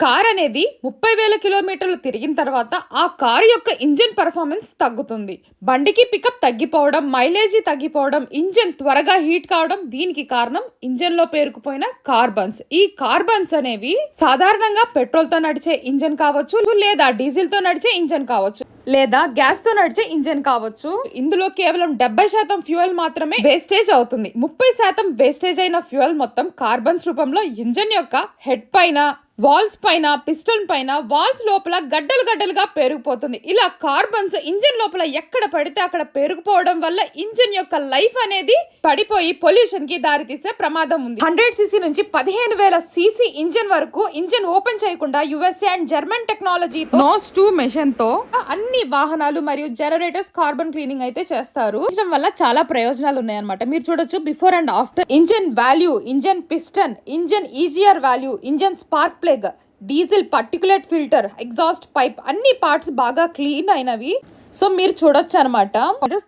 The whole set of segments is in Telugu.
కార్ అనేది 30,000 కిలోమీటర్లు తిరిగిన తర్వాత ఆ కార్ యొక్క ఇంజిన్ పర్ఫార్మెన్స్ తగ్గుతుంది. బండికి పికప్ తగ్గిపోవడం, మైలేజీ తగ్గిపోవడం, ఇంజిన్ త్వరగా హీట్ కావడం దీనికి కారణం ఇంజిన్ లో పేరుకుపోయిన కార్బన్స్. ఈ కార్బన్స్ అనేవి సాధారణంగా పెట్రోల్ తో నడిచే ఇంజిన్ కావచ్చు, లేదా డీజిల్ తో నడిచే ఇంజిన్ కావచ్చు, లేదా గ్యాస్ తో నడిచే ఇంజిన్ కావచ్చు. ఇందులో కేవలం 70% ఫ్యూయల్ మాత్రమే వేస్టేజ్ అవుతుంది. 30% వేస్టేజ్ అయిన ఫ్యూయల్ మొత్తం కార్బన్స్ రూపంలో ఇంజిన్ యొక్క హెడ్ పైన, వాల్స్ పైన, పిస్టన్ పైన, వాల్స్ లోపల గడ్డలు గడ్డలుగా పెరిగిపోతుంది. ఇలా కార్బన్స్ ఇంజిన్ లోపల ఎక్కడ పడితే అక్కడ పెరిగిపోవడం వల్ల ఇంజిన్ యొక్క లైఫ్ అనేది పడిపోయి పొల్యూషన్ కి దారితీసే ప్రమాదం ఉంది. 100 cc నుంచి 15,000 cc ఇంజిన్ వరకు ఇంజిన్ ఓపెన్ చేయకుండా USA అండ్ జర్మన్ టెక్నాలజీ నోస్ 2 మెషిన్ తో అన్ని వాహనాలు మరియు జనరేటర్స్ కార్బన్ క్లీనింగ్ అయితే చేస్తారు. దీని వల్ల చాలా ప్రయోజనాలు ఉన్నాయన్నమాట. మీరు చూడొచ్చు before and after. Engine value, engine piston, engine EGR value, engine spark plug, diesel particulate filter, exhaust pipe అన్ని పార్ట్స్ బాగా క్లీన్ అయినవి. సో మీరు చూడొచ్చు అనమాట.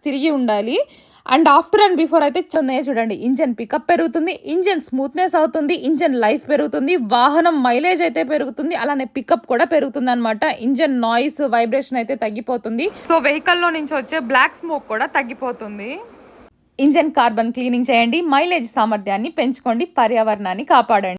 తిరిగి ఉండాలి. అండ్ ఆఫ్టర్ అండ్ బిఫోర్ అయితే చూడండి. ఇంజిన్ పికప్ పెరుగుతుంది, ఇంజిన్ స్మూత్నెస్ అవుతుంది, ఇంజిన్ లైఫ్ పెరుగుతుంది, వాహనం మైలేజ్ అయితే పెరుగుతుంది, అలానే పికప్ కూడా పెరుగుతుంది అనమాట. ఇంజిన్ నాయిస్, వైబ్రేషన్ అయితే తగ్గిపోతుంది. సో వెహికల్ లో నుంచి వచ్చే బ్లాక్ స్మోక్ కూడా తగ్గిపోతుంది. ఇంజిన్ కార్బన్ క్లీనింగ్ చేయండి, మైలేజ్ సామర్థ్యాన్ని పెంచుకోండి, పర్యావరణాన్ని కాపాడండి.